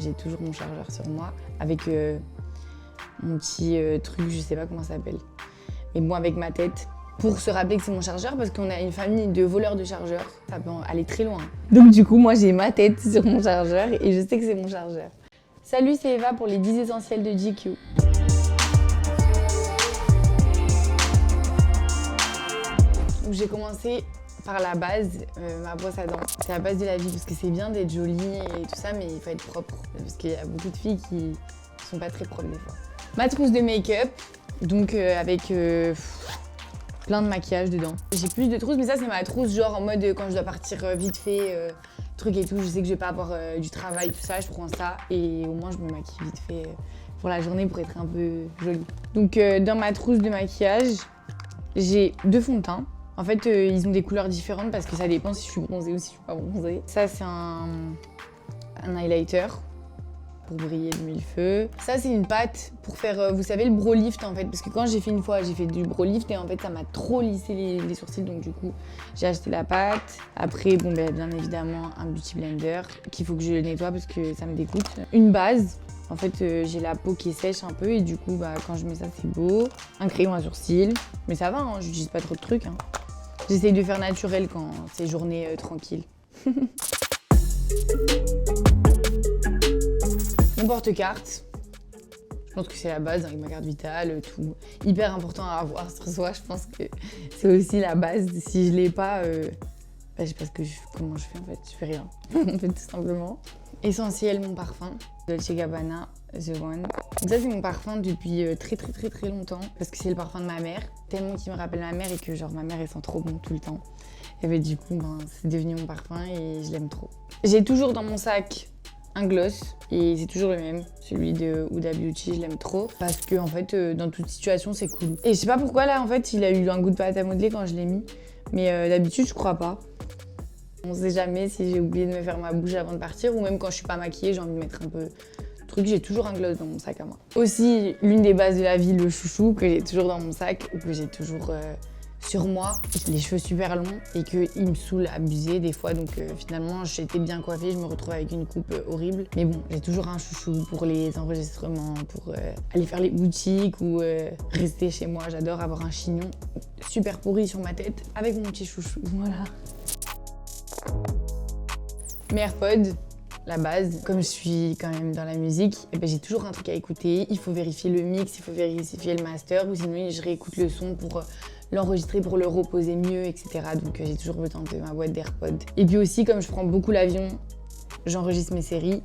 J'ai toujours mon chargeur sur moi avec mon petit truc, je sais pas comment ça s'appelle. Mais bon, avec ma tête, pour se rappeler que c'est mon chargeur, parce qu'on a une famille de voleurs de chargeurs, ça peut aller très loin. Donc du coup, moi j'ai ma tête sur mon chargeur et je sais que c'est mon chargeur. Salut, c'est Eva pour les 10 essentiels de GQ. Donc j'ai commencé par la base, ma brosse à dents. C'est la base de la vie parce que c'est bien d'être jolie et tout ça, mais il faut être propre. Parce qu'il y a beaucoup de filles qui sont pas très propres des fois. Ma trousse de make-up, donc avec plein de maquillage dedans. J'ai plus de trousse, mais ça c'est ma trousse genre en mode quand je dois partir vite fait, truc et tout. Je sais que je vais pas avoir du travail, tout ça, je prends ça et au moins je me maquille vite fait pour la journée pour être un peu jolie. Donc dans ma trousse de maquillage, j'ai 2 fonds de teint. En fait, ils ont des couleurs différentes parce que ça dépend si je suis bronzée ou si je suis pas bronzée. Ça, c'est un highlighter pour briller de mille-feux. Ça, c'est une pâte pour faire, vous savez, le brow lift en fait. Parce que quand j'ai fait une fois, j'ai fait du brow lift et en fait, ça m'a trop lissé les sourcils. Donc du coup, j'ai acheté la pâte. Après, bon, bien évidemment, un beauty blender qu'il faut que je nettoie parce que ça me dégoûte. Une base. En fait, j'ai la peau qui est sèche un peu et du coup, quand je mets ça, c'est beau. Un crayon à sourcils. Mais ça va, hein, j'utilise pas trop de trucs. Hein. J'essaye de faire naturel quand c'est journée tranquille. Mon porte-carte. Je pense que c'est la base avec ma carte vitale, tout. Hyper important à avoir sur soi. Je pense que c'est aussi la base. Si je l'ai pas, je sais pas comment je fais en fait. Je fais rien. En fait, tout simplement. Essentiel, mon parfum. Dolce & Gabbana, The One. Donc ça, c'est mon parfum depuis très longtemps. Parce que c'est le parfum de ma mère. Tellement qu'il me rappelle ma mère et que genre ma mère, elle sent trop bon tout le temps. Et ben, du coup, c'est devenu mon parfum et je l'aime trop. J'ai toujours dans mon sac un gloss et c'est toujours le même, celui de Huda Beauty, je l'aime trop parce que en fait dans toute situation c'est cool. Et je sais pas pourquoi là en fait il a eu un goût de pâte à modeler quand je l'ai mis, mais d'habitude je crois pas. On sait jamais si j'ai oublié de me faire ma bouche avant de partir ou même quand je suis pas maquillée, j'ai envie de mettre un peu de truc, j'ai toujours un gloss dans mon sac à moi. Aussi l'une des bases de la vie, le chouchou que j'ai toujours dans mon sac ou que j'ai toujours sur moi, les cheveux super longs et qu'ils me saoulent à abuser des fois. Donc finalement, j'étais bien coiffée, je me retrouve avec une coupe horrible. Mais bon, j'ai toujours un chouchou pour les enregistrements, pour aller faire les boutiques ou rester chez moi. J'adore avoir un chignon super pourri sur ma tête avec mon petit chouchou. Voilà. Mes AirPods, la base. Comme je suis quand même dans la musique, j'ai toujours un truc à écouter. Il faut vérifier le mix, il faut vérifier le master ou sinon je réécoute le son pour l'enregistrer pour le reposer mieux, etc. Donc j'ai toujours besoin de ma boîte d'AirPods. Et puis aussi, comme je prends beaucoup l'avion, j'enregistre mes séries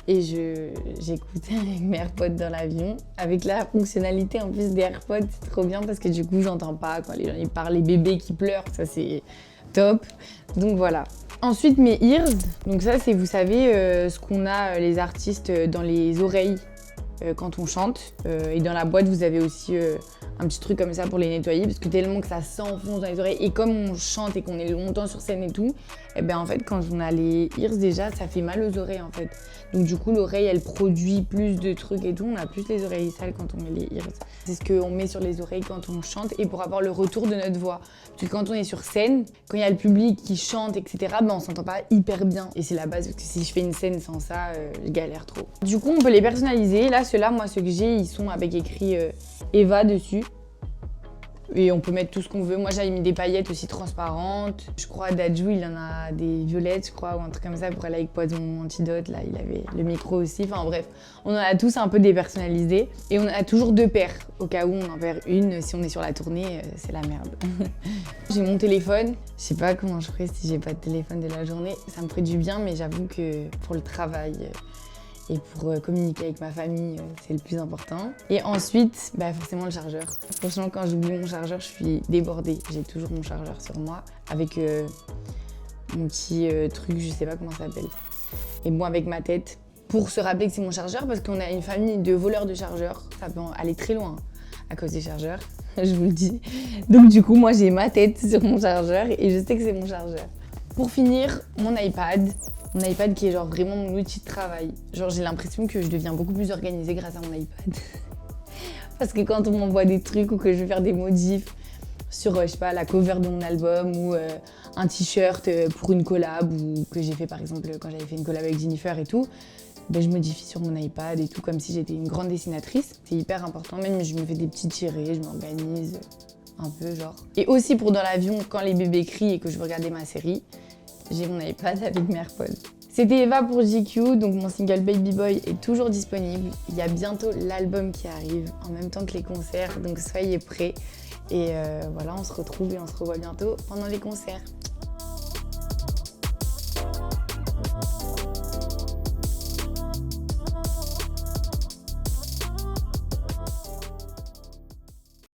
et j'écoute avec mes AirPods dans l'avion. Avec la fonctionnalité en plus des AirPods, c'est trop bien parce que du coup, j'entends pas quand les gens ils parlent, les bébés qui pleurent, ça c'est top. Donc voilà. Ensuite, mes ears. Donc ça, c'est, vous savez, ce qu'on a les artistes dans les oreilles quand on chante. Et dans la boîte, vous avez aussi un petit truc comme ça pour les nettoyer parce que tellement que ça s'enfonce dans les oreilles et comme on chante et qu'on est longtemps sur scène et tout, en fait quand on a les ears déjà ça fait mal aux oreilles en fait. Donc du coup l'oreille elle produit plus de trucs et tout, on a plus les oreilles sales quand on met les ears. C'est ce qu'on met sur les oreilles quand on chante et pour avoir le retour de notre voix. Parce que quand on est sur scène, quand il y a le public qui chante etc, on s'entend pas hyper bien et c'est la base parce que si je fais une scène sans ça, je galère trop. Du coup on peut les personnaliser. Là ceux-là, moi ceux que j'ai, ils sont avec écrit Eva dessus. Et on peut mettre tout ce qu'on veut. Moi, j'avais mis des paillettes aussi transparentes. Je crois Dadju, il en a des violettes, je crois, ou un truc comme ça pour aller avec Poison Antidote. Là, il avait le micro aussi. Enfin bref, on en a tous un peu dépersonnalisés. Et on a toujours 2 paires, au cas où on en perd une. Si on est sur la tournée, c'est la merde. J'ai mon téléphone. Je sais pas comment je ferais si j'ai pas de téléphone de la journée. Ça me ferait du bien, mais j'avoue que pour le travail et pour communiquer avec ma famille, c'est le plus important. Et ensuite, forcément le chargeur. Franchement, quand j'oublie mon chargeur, je suis débordée. J'ai toujours mon chargeur sur moi avec mon petit truc, je sais pas comment ça s'appelle. Et moi avec ma tête, pour se rappeler que c'est mon chargeur, parce qu'on a une famille de voleurs de chargeurs. Ça peut aller très loin à cause des chargeurs, je vous le dis. Donc du coup, moi j'ai ma tête sur mon chargeur et je sais que c'est mon chargeur. Pour finir, mon iPad. Mon iPad qui est genre vraiment mon outil de travail. Genre j'ai l'impression que je deviens beaucoup plus organisée grâce à mon iPad. Parce que quand on m'envoie des trucs ou que je veux faire des modifs sur, je sais pas, la cover de mon album ou un t-shirt pour une collab ou que j'ai fait par exemple quand j'avais fait une collab avec Jennifer et tout, je modifie sur mon iPad et tout, comme si j'étais une grande dessinatrice. C'est hyper important, même je me fais des petits tirés, je m'organise un peu genre. Et aussi pour dans l'avion, quand les bébés crient et que je veux regarder ma série, j'ai mon iPad avec mes AirPods. C'était Eva pour GQ, donc mon single Baby Boy est toujours disponible. Il y a bientôt l'album qui arrive, en même temps que les concerts, donc soyez prêts. Et voilà, on se retrouve et on se revoit bientôt pendant les concerts.